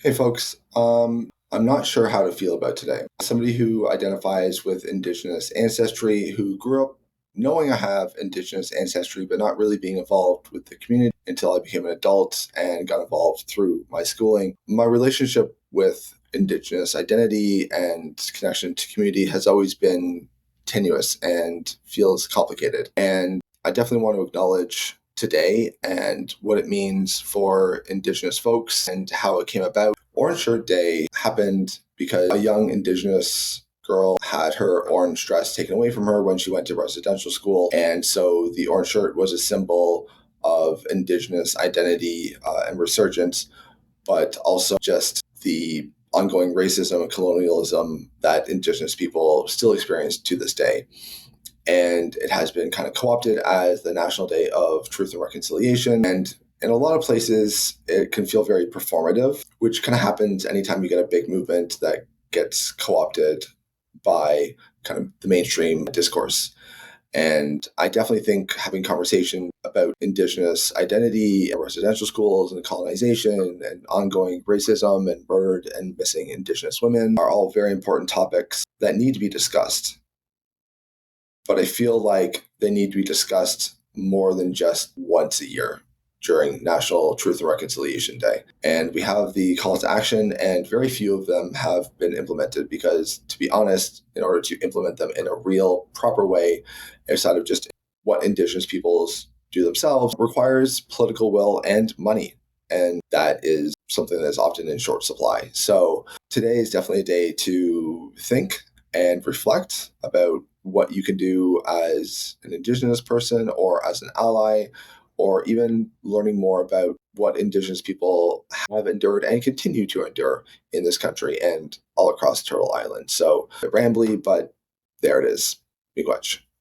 Hey folks, I'm not sure how to feel about today. Somebody who identifies with Indigenous ancestry, who grew up knowing I have Indigenous ancestry, but not really being involved with the community until I became an adult and got involved through my schooling. My relationship with Indigenous identity and connection to community has always been tenuous and feels complicated. And I definitely want to acknowledge today and what it means for Indigenous folks and how it came about. Orange Shirt Day happened because a young Indigenous girl had her orange dress taken away from her when she went to residential school. And so the orange shirt was a symbol of Indigenous identity and resurgence, but also just the ongoing racism and colonialism that Indigenous people still experience to this day. And it has been kind of co-opted as the National Day of Truth and Reconciliation. And in a lot of places, it can feel very performative, which kind of happens anytime you get a big movement that gets co-opted by kind of the mainstream discourse. And I definitely think having conversation about Indigenous identity and residential schools and colonization and ongoing racism and murdered and missing Indigenous women are all very important topics that need to be discussed. But I feel like they need to be discussed more than just once a year during National Truth and Reconciliation Day. And we have the calls to action, and very few of them have been implemented because, to be honest, in order to implement them in a real, proper way, outside of just what Indigenous peoples do themselves, requires political will and money. And that is something that is often in short supply. So today is definitely a day to think and reflect about what you can do as an Indigenous person or as an ally, or even learning more about what Indigenous people have endured and continue to endure in this country and all across Turtle Island. So rambly, but there it is. Miigwech.